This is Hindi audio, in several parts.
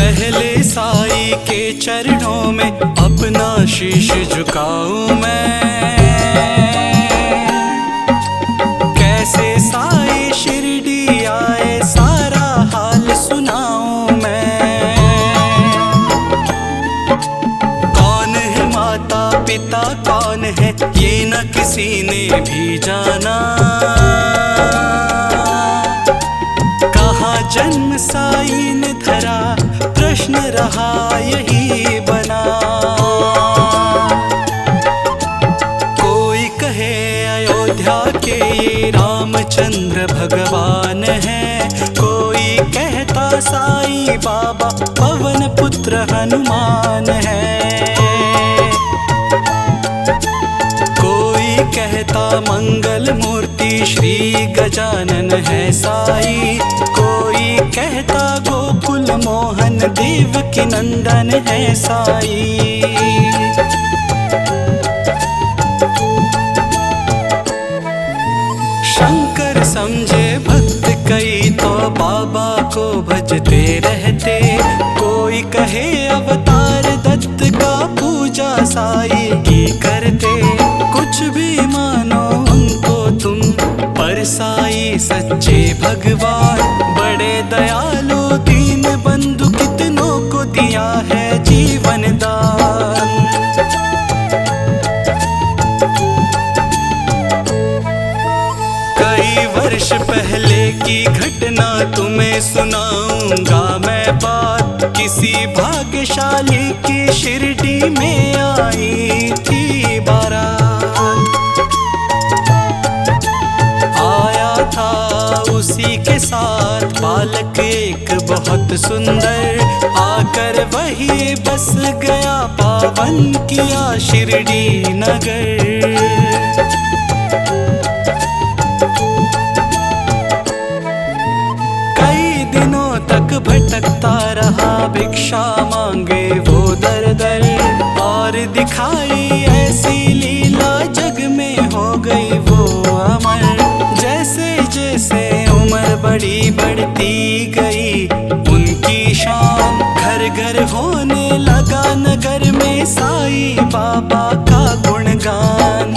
पहले साई के चरणों में अपना शीश झुकाऊं मैं। कैसे साई शिरडी आए सारा हाल सुनाऊं मैं। कौन है माता पिता कौन है ये न किसी ने भी जाना। कहाँ जन्म साई ने धरा प्रश्न रहा यही बना। कोई कहे अयोध्या के ये रामचंद्र भगवान है, कोई कहता साई बाबा पवन पुत्र हनुमान है। कोई कहता मंगल मूर्ति श्री गजानन है साई, कोई कहता गोकुल मोहन देवकी नंदन है साई। शंकर समझे भक्त कई तो बाबा को भजते रहते। कोई कहे अवतार दत्त का पूजा साई की करते। कुछ भी मानो उनको तुम पर साई सच्चे भगवान, बड़े दयालु दीन बंधु कितनों को दिया है जीवन दान। कई वर्ष पहले की घटना तुम्हें सुनाऊंगा मैं बात। किसी भाग्यशाली की शिरडी में आई थी बारात। आया था उसी के साथ बालक एक बहुत सुंदर, आकर वही बस गया पावन किया शिरडी नगर। कई दिनों तक भटकता रहा भिक्षा मांगे वो दर दर, और दिखाई ऐसी लीला जग में हो गई वो अमर। जैसे जैसे उम्र बड़ी बढ़ती गई उनकी शान, घर घर होने लगा नगर में साई बाबा का गुणगान।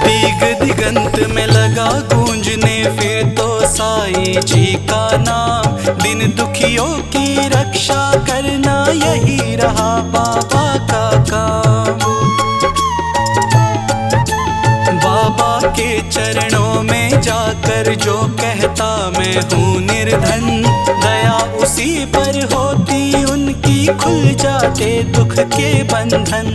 दिग दिगंत में लगा गूंजने फिर तो साई जी का नाम। दिन दुखियों की रक्षा करना यही रहा बाबा का काम। बाबा के चरणों में जाकर जो कहता मैं हूँ निर्धन, दया उसी पर होती उनकी खुल जाते दुख के बंधन।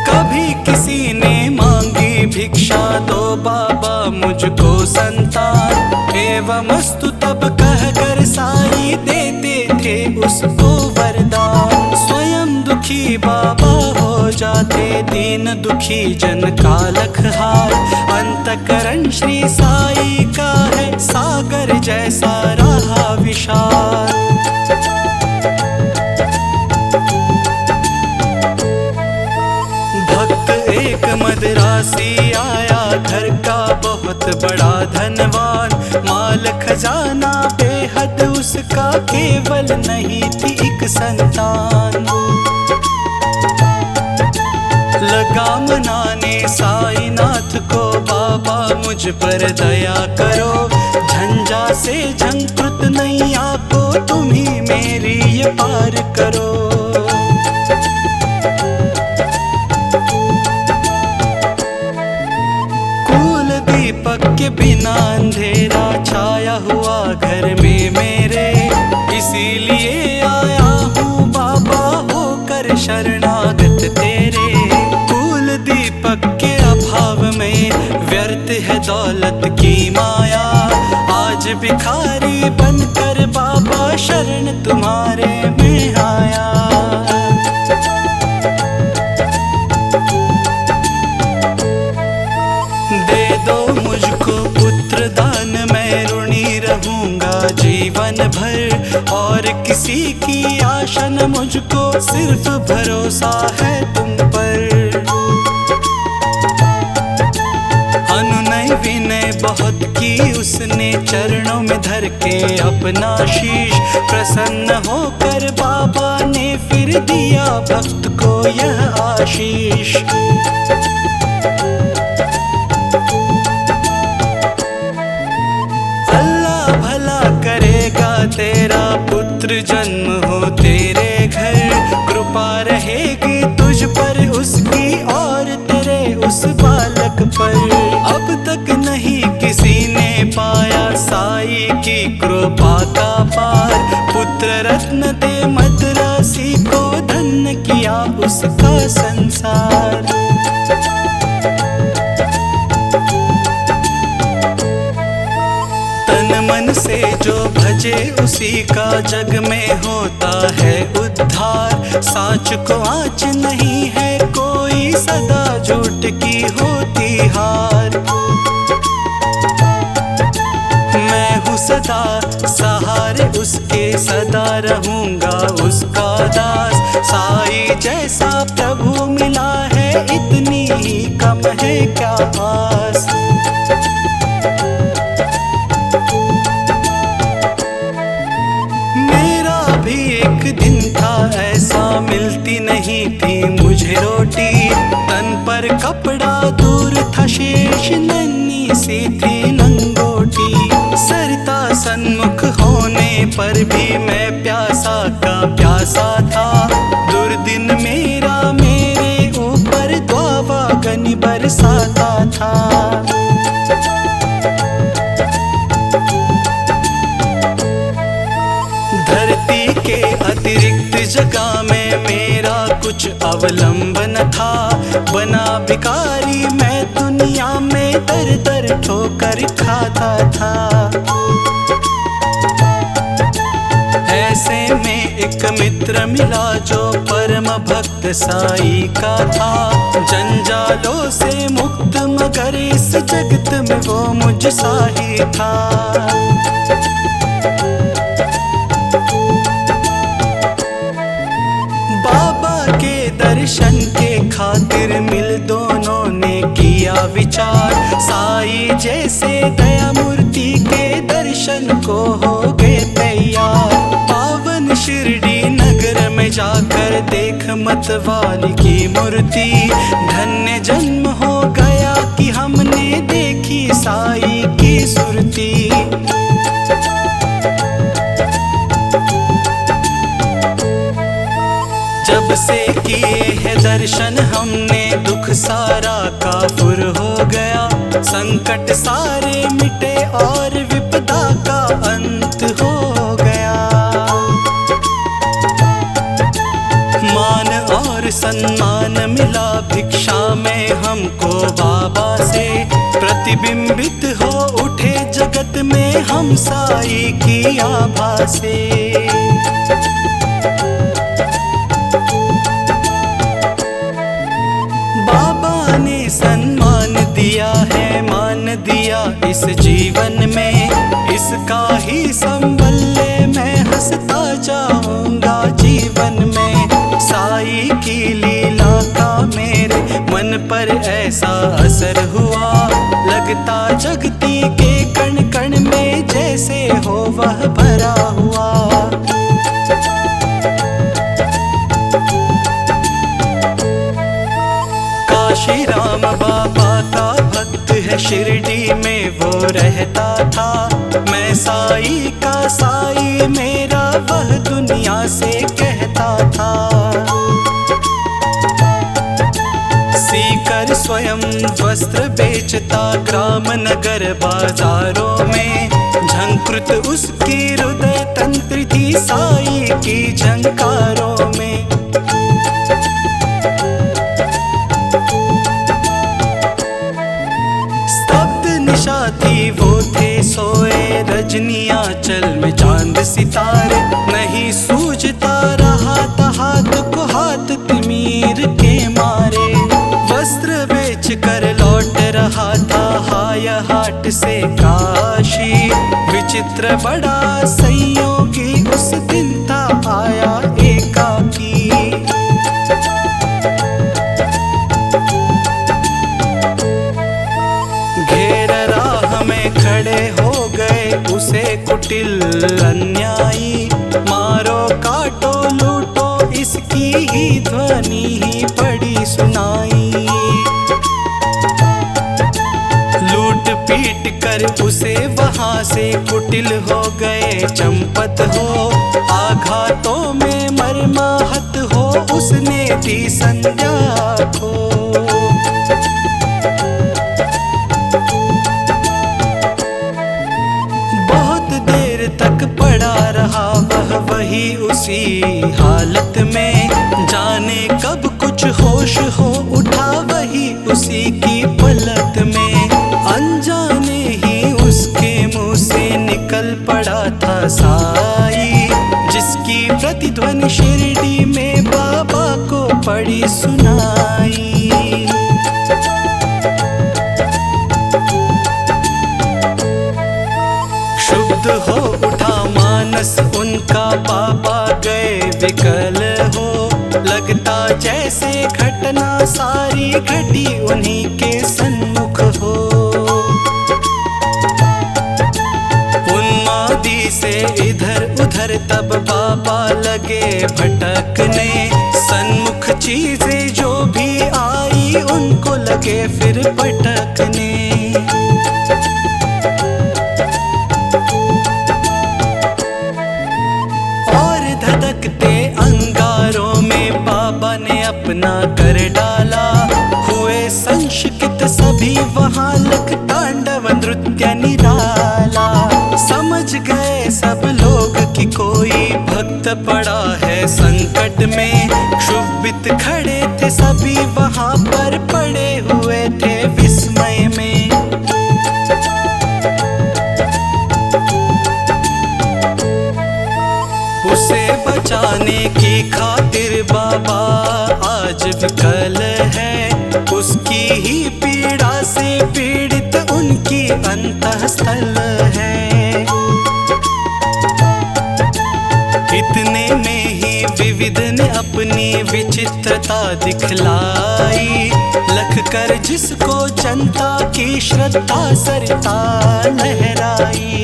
कभी किसी ने मांगी भिक्षा तो बाबा मुझको संतान, एवमस्तु तब कहकर साई देते थे उसको वरदान। स्वयं दुखी बाबा हो जाते दीन दुखी जन का लखहार। अंतकरण श्री साई का है सागर जैसा रहा विशाल। भक्त एक मदरासी आया घर का बहुत बड़ा धनवान। माल खजाना बेहद उसका केवल नहीं थी एक संतान। लगा मनाने साई नाथ को बाबा मुझ पर दया करो। झंझा से झंकृत नैया को तुम ही मेरी ये पार करो। दीपक के बिना अंधेरा छाया हुआ घर में मेरे, इसीलिए आया हूँ बाबा होकर शरणागत तेरे। कुल दीपक के अभाव में व्यर्थ है दौलत की माया। आज भिखारी बनकर बाबा शरण तुम्हारे में आया। जीवन भर और किसी की आशा न मुझको, सिर्फ भरोसा है तुम पर। अपना शीश। प्रसन्न होकर बाबा ने फिर दिया भक्त को यह आशीष। अल्लाह भला करेगा तेरा पुत्र जन्म हो तेरे घर। कृपा रहेगी तुझ पर उसकी और तेरे उस बालक पर। अब तक नहीं किसी ने पाया साई की कृपा का पार। पुत्र रत्न दे मद्रासी को धन्य किया उसका संसार। मन से जो भजे उसी का जग में होता है उद्धार। साँच को आँच नहीं है कोई सदा झूठ की होती हार। मैं हूँ सदा सहारे उसके सदा रहूँगा उसका दास। साई जैसा प्रभु मिला है इतनी ही कम है क्या आस। एक दिन था ऐसा मिलती नहीं थी मुझे रोटी। तन पर कपड़ा दूर था शेष नन्ही सी थी लंगोटी। सरता सन्मुख होने पर भी मैं प्यासा का प्यासा था। दुर्दिन मेरा मेरे ऊपर द्वावागन बरसाता था। धरती के अतिरिक्त जगह में मेरा कुछ अवलंबन था। बना भिखारी मैं दुनिया में दर दर ठोकर खाता था। ऐसे में एक मित्र मिला जो परम भक्त साई का था। जंजालों से मुक्त मगर इस जगत में वो मुझ सा ही था। दर्शन के खातिर मिल दोनों ने किया विचार। साई जैसे दया मूर्ति के दर्शन को हो गए तैयार। पावन शिरडी नगर में जाकर देख मतवाली की मूर्ति। धन्य जन्म हो गया कि हमने देखी साई की सुरती। जब से किए है दर्शन हमने दुख सारा काफुर हो गया। संकट सारे मिटे और विपदा का अंत हो गया। मान और सम्मान मिला भिक्षा में हमको बाबा से। प्रतिबिंबित हो उठे जगत में हम साई की आभा से। सम्मान दिया है मान दिया इस जीवन में। इसका ही संबल मैं हंसता जाऊंगा जीवन में। साई की लीला का मेरे मन पर ऐसा असर हुआ। लगता जगती के कण कण में जैसे हो वह भरा हुआ। काशी राम बाबा का भक्त है शिरडी में वो रहता था। मैं साई का साई मेरा वह दुनिया से कहता था। सीकर स्वयं वस्त्र बेचता ग्राम नगर बाजारों में। झंकृत उसकी हृदय तंत्र थी साई की झंकारों में। थी वो थे सोए रजनियां चल में चांद सितारे। नहीं सूझता रहा था हाथ को हाथ तिमीर के मारे। वस्त्र बेच कर लौट रहा था हाय हाट से काशी। विचित्र बड़ा संयोगी उस दिन था आया एकाकी। खड़े हो गए उसे कुटिल अन्यायी, मारो काटो लूटो इसकी ही ध्वनि ही पड़ी सुनाई। लूट पीट कर उसे वहां से कुटिल हो गए चंपत हो, आघातों में मर्माहत हो उसने दी संज्ञा को। बहुत देर तक पड़ा रहा वह वही उसी हालत में, जाने कब कुछ होश हो उठा वही उसी की पलक में। अनजाने ही उसके मुंह से निकल पड़ा था साई, जिसकी प्रतिध्वनि शिरडी में बाबा को पड़ी सुनाई। शुद्ध हो उठा मानस उनका, बाबा गए विकल हो, लगता जैसे घटना सारी घटी उन्हीं के सन्मुख हो। उन्मादी से इधर उधर तब बाबा लगे भटकने, सन्मुख चीजें जो भी आई उनको लगे फिर पटकने। और धधकते अंगारों में बाबा ने अपना कर डाला, हुए संशकित सभी वहां लख तांडव नृत्य निराला। समझ गए सब लोग कि कोई भक्त पड़ा है संकट में, क्षुभित खड़े थे सभी वहां पर पड़े हुए थे विस्मय में। उसे बचाने की खातिर बाबा आज विकल है, उसकी ही पीड़ा से पीड़ित उनकी अंतःस्थल है। इतने में ही विविध ने अपनी विचित्रता दिखलाई, लख कर जिसको जनता की श्रद्धा सरिता लहराई।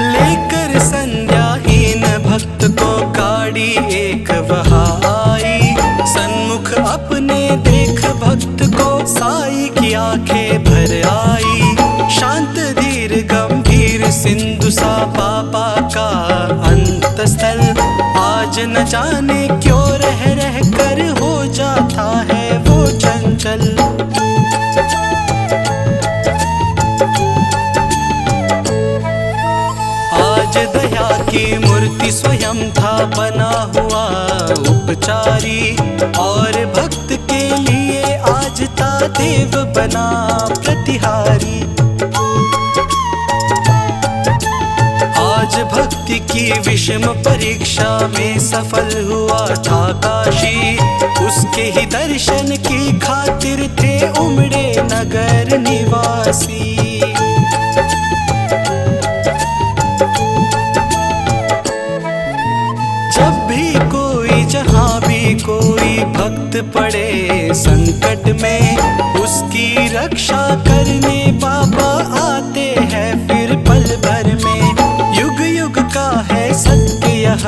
लेकर संज्ञाहीन भक्त को गाड़ी एक वहाई, सन्मुख अपने देख भक्त को साई की आंखें भर आई। शांत धीर गंभीर सिंधु सा बाबा का अंतस्थल, आज न जाने क्यों रह रह कर हो जाता है वो चंचल। आज दया की मूर्ति स्वयं था बना हुआ उपचारी, और भक्त के लिए आज था देव बना प्रतिहारी। आज भक्ति की विषम परीक्षा में सफल हुआ था काशी, उसके ही दर्शन की खातिर थे उमड़े नगर निवासी। जब भी कोई जहाँ भी कोई भक्त पड़े संकट में, उसकी रक्षा करने बाबा आते हैं फिर पल भर में। युग युग का है सत्य यह,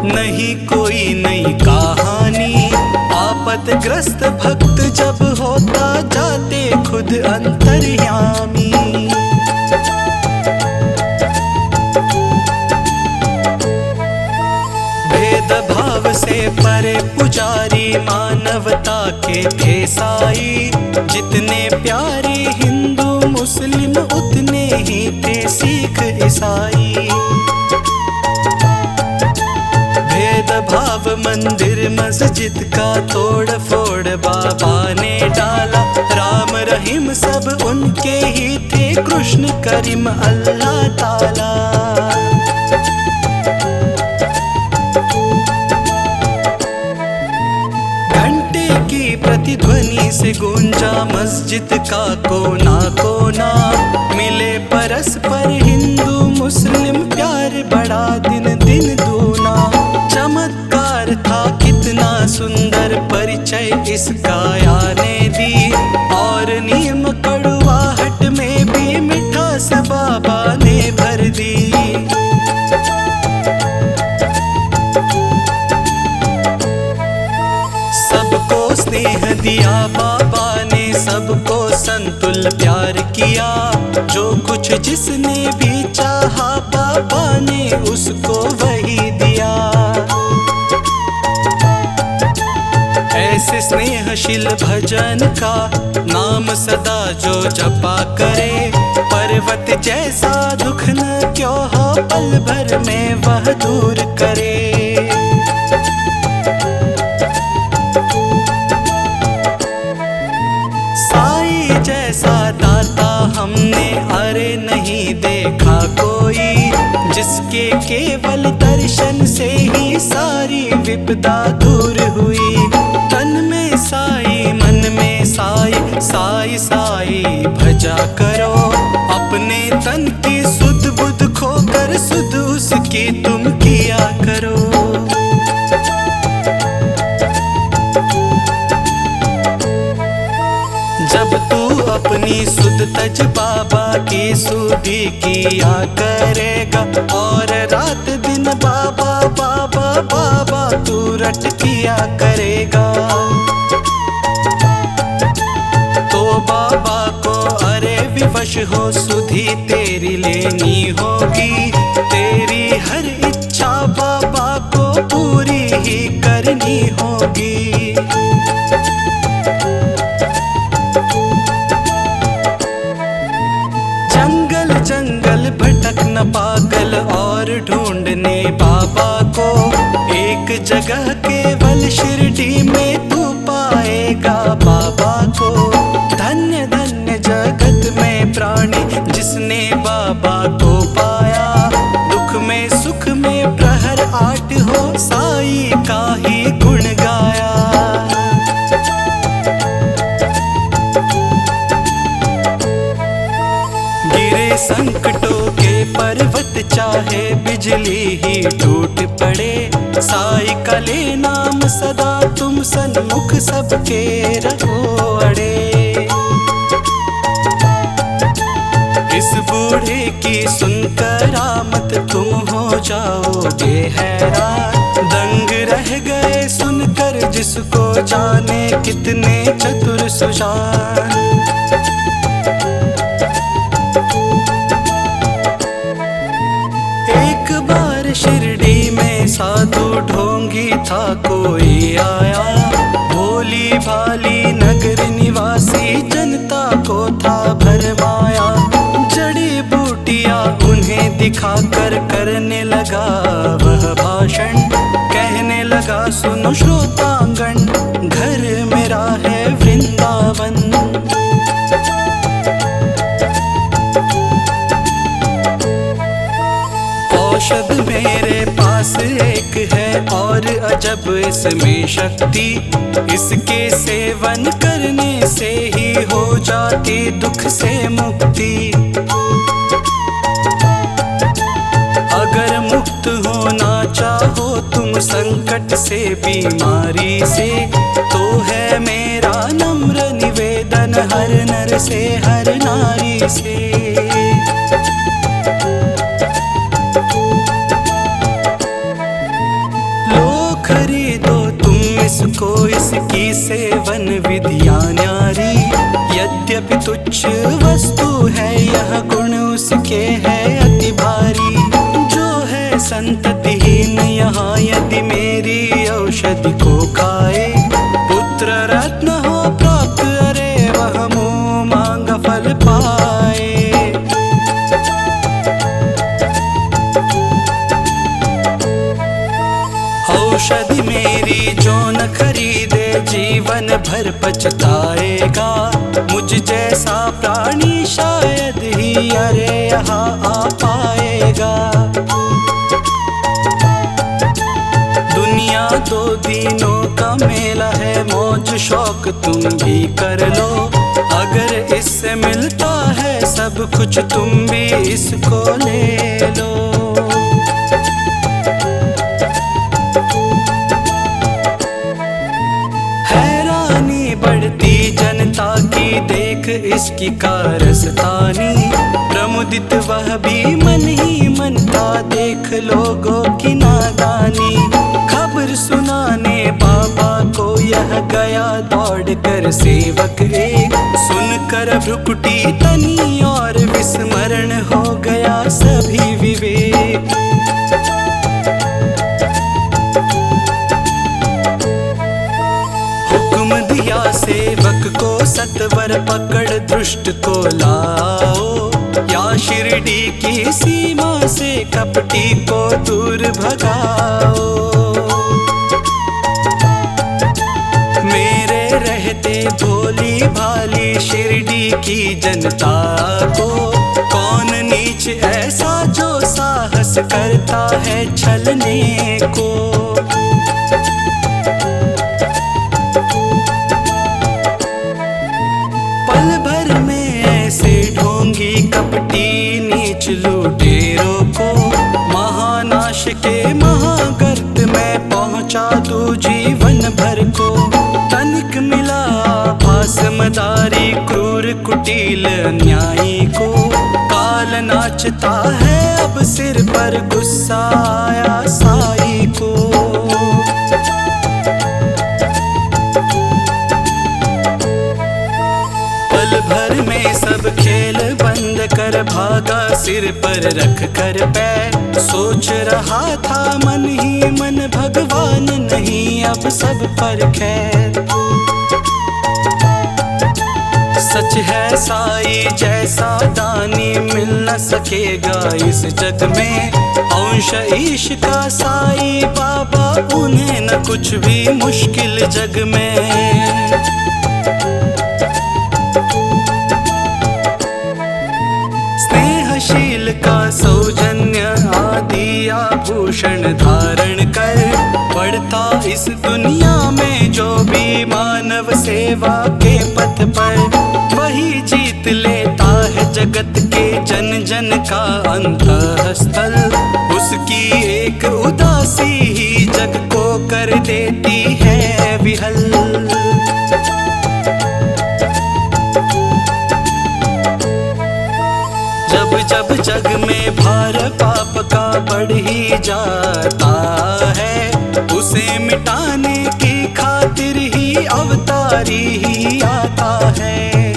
नहीं कोई नई कहानी। आपतग्रस्त भक्त जब होता जाते खुद अंतर्यामी। भेदभाव से परे पुजारी मानवता के थे साई, जितने प्यारे हिंदू मुस्लिम उतने ही थे सिख ईसाई। भेदभाव मंदिर मस्जिद का तोड़ फोड़ बाबा ने डाला, राम रहीम सब उनके ही थे, कृष्ण करीम अल्लाह ताला। घंटे की प्रतिध्वनि से गूंजा मस्जिद का कोना कोना, मिले परस्पर हिंदू मुस्लिम प्यार बड़ा दिन दिन दूना। चमत्कार था कितना सुंदर परिचय इसका आने दी, और दिया बाबा ने सबको संतुल प्यार किया। जो कुछ जिसने भी चाहा बाबा ने उसको वही दिया। ऐसे स्नेहशील भजन का नाम सदा जो जपा करे, पर्वत जैसा दुख न क्यों हो पल भर में वह दूर करे। साईं जैसा दाता हमने अरे नहीं देखा कोई, जिसके केवल दर्शन से ही सारी विपदा दूर हुई। तन में साई मन में साई, साई साई भजा करो। अपने तन की सुध बुध खोकर सुध उसकी तुम किया करो। जब तू अपनी सुध तज बाबा की सुधि किया करेगा, और रात दिन बाबा बाबा बाबा तू रट किया करेगा, तो बाबा को अरे विवश हो सुधि तेरी लेनी होगी। तेरी हर इच्छा बाबा को पूरी ही करनी होगी। जंगल जंगल भटक न पागल और ढूंढने बाबा को, एक जगह केवल शिरडी में तू पाएगा बाबा को। धन्य धन्य जगत में प्राणी जिसने बाबा को पाया, दुख में सुख में प्रहर 8 हो साई का ही गुण गाया। गिरे संकटों के पर्वत चाहे बिजली ही टूट पड़े, साई का ले नाम सदा तुम सन्मुख सबके रहो अड़े। इस बूढ़े की सुनकर आमद तुम हो जाओगे हैरान। दंग रह गए सुनकर जिसको जाने कितने चतुर सुजान। एक बार शिरडी में साधु ढोंगी था कोई आया, भोली भाली नगर निवासी जनता को था भरमाया। जड़ी बूटियां उन्हें दिखाकर करने लगा वह भाषण, कहने लगा सुनो श्रोतांगण घर मेरा है वृंदावन। औषध मेरे पास एक है और अजब इसमें शक्ति, इसके सेवन करने से ही हो जाती दुख से मुक्ति। अगर मुक्त होना चाहो तुम संकट से बीमारी से, तो है मेरा नम्र निवेदन हर नर से हर नारी से। खरीदो तुम इसको इसकी सेवन विधियां न्यारी। यद्यपि तुच्छ वस्तु है यह गुण उसके है अति भारी। जो है संततिहीन यहाँ यदि मेरी औषधि को खाए, पुत्र रत्न हो प्राप्त अरे वह मुँह मांग फल पाए। औषधि मेरी जो न खरीदे जीवन भर पछताएगा। मुझ जैसा प्राणी शायद ही अरे यहाँ आ पाएगा। दुनिया 2 दिनों का मेला है, मौज शौक तुम भी कर लो। अगर इससे मिलता है सब कुछ तुम भी इसको ले लो। बढ़ती जनता की देख इसकी कारस्तानी, प्रमुदित वह भी मन ही मन था देख लोगों की नादानी। खबर सुनाने बाबा को यह गया दौड़ कर सेवक एक, सुनकर भ्रुकुटी तनी और विस्मरण हो गया सभी विवेक। हुक्म दिया सेवक को सत्वर पकड़ दुष्ट को लाओ, या शिरडी की सीमा से कपटी को दूर भगाओ। मेरे रहते भोली भाली शिरडी की जनता को, कौन नीच ऐसा जो साहस करता है छलने को। पल भर में ऐसे ढोंगी कपटी नीच लुटेरों को, महानाश के महागर्त में पहुंचा तू जीवन भर को। तनिक मिला आभास मदारी क्रूर कुटिल अन्यायी को, काल नाचता है अब सिर पर गुस्सा आया साई को। पल भर में सब खेल बंद कर भागा सिर पर रख कर पैर, सोच रहा था मन ही मन भगवान नहीं अब सब पर खैर। सच है साई जैसा दानी मिल न सकेगा इस जग में, अंश ईश का साई बाबा उन्हें न कुछ भी मुश्किल जग में। स्नेहशील का सौजन्य आदि आभूषण धारण कर, पड़ता इस दुनिया में जो भी मानव सेवा के पथ पर, वही जीत लेता है जगत के जन जन का अंतःस्थल। उसकी एक उदासी ही जग को कर देती है विहल। जब जब जग में भार पाप का बढ़ ही जाता है, उसे मिटाने की खातिर ही अवतारी ही आता है।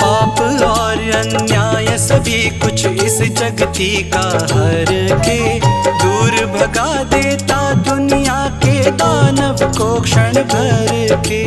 पाप और अन्याय सभी कुछ इस जगती का हर के, दूर भगा देता दुनिया के दानव को क्षण भर के।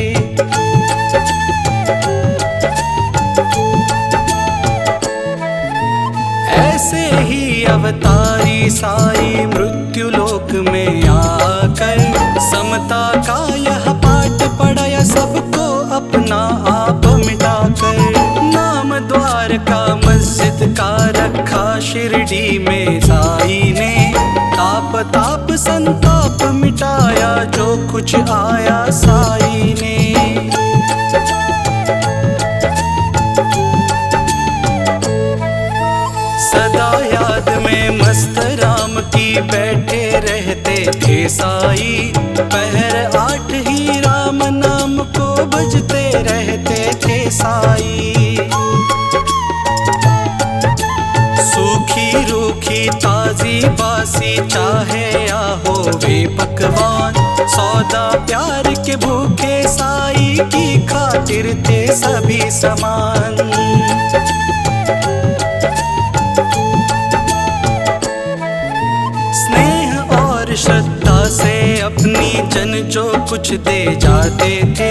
ऐसे ही अवतारी साई मृत्यु लोक में आकर, समता का यह पाठ पढ़ाया सबको अपना आप मिटाकर। नाम द्वार का मस्जिद का रखा शिरडी में साई ने, ताप ताप संताप मिटाया जो कुछ आया साई ने। सदा याद में मस्त राम की बैठे रहते थे साई, पहर 8 ही राम नाम को बजते रहते थे साई। सूखी रूखी ताजी बासी चाहे या हो वे पकवान, सौदा प्यार के भूखे साई की खातिर थे सभी समान। श्रद्धा से अपनी जन जो कुछ दे जाते थे,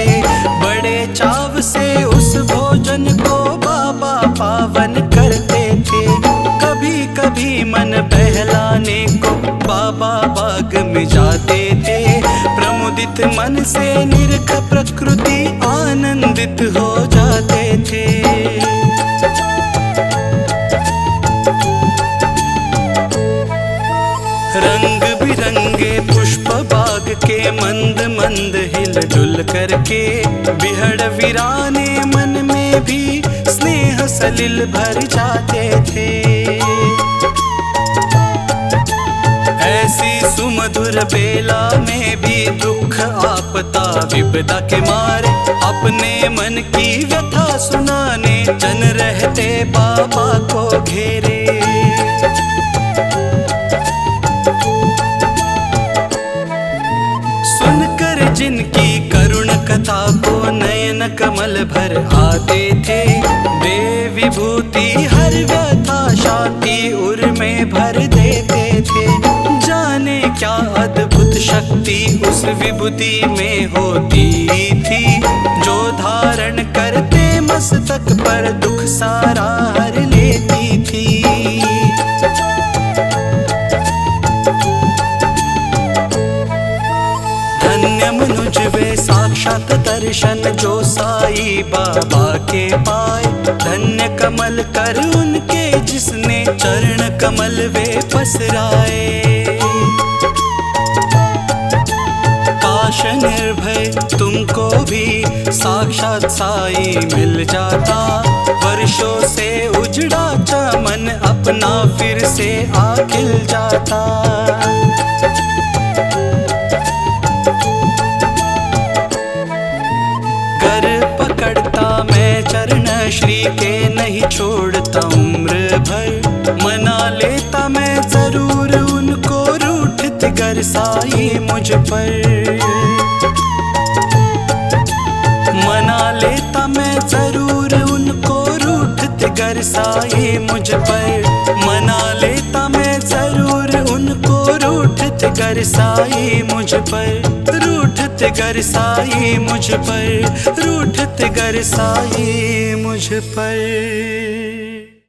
बड़े चाव से उस भोजन को बाबा पावन करते थे। कभी कभी मन बहलाने को बाबा बाग में जाते थे, प्रमुदित मन से निरख प्रकृति आनंदित हो जाते थे। रंग बिरंगे पुष्प बाग के मंद मंद हिल डुल करके, बिहड़ वीराने मन में भी स्नेह सलिल भर जाते थे। ऐसी सुमधुर बेला में भी दुख आपदा विपदा के मारे, अपने मन की व्यथा सुनाने जन रहते बाबा को घेरे। सुनकर जिनकी करुण कथा को नयन कमल भर आते थे। देव विभूति हर व्यथा शांति उर में भर देते थे। जाने क्या अद्भुत शक्ति उस विभूति में होती थी, जो धारण करते मस्तक पर दुख सारा हर लेती थी। धन्य मनुज वे साक्षात दर्शन जो साई बाबा के पाए। धन्य कमल कर उनके जिसने चरण कमल वे पसराए। काश निर्भय तुमको भी साक्षात साई मिल जाता। वर्षों से उजड़ा चमन अपना फिर से आ खिल जाता। पकड़ता मैं चरण श्री के नहीं छोड़ता उम्र भर। मना लेता मैं जरूर उनको रूठत गर साई मुझ पर। मना लेता मैं जरूर उनको रूठत गर साई मुझ पर। मना लेता मैं जरूर उनको रूठत गर साई मुझ पर। रूठत गर साई मुझ पर। रूठत गर साई मुझ पर।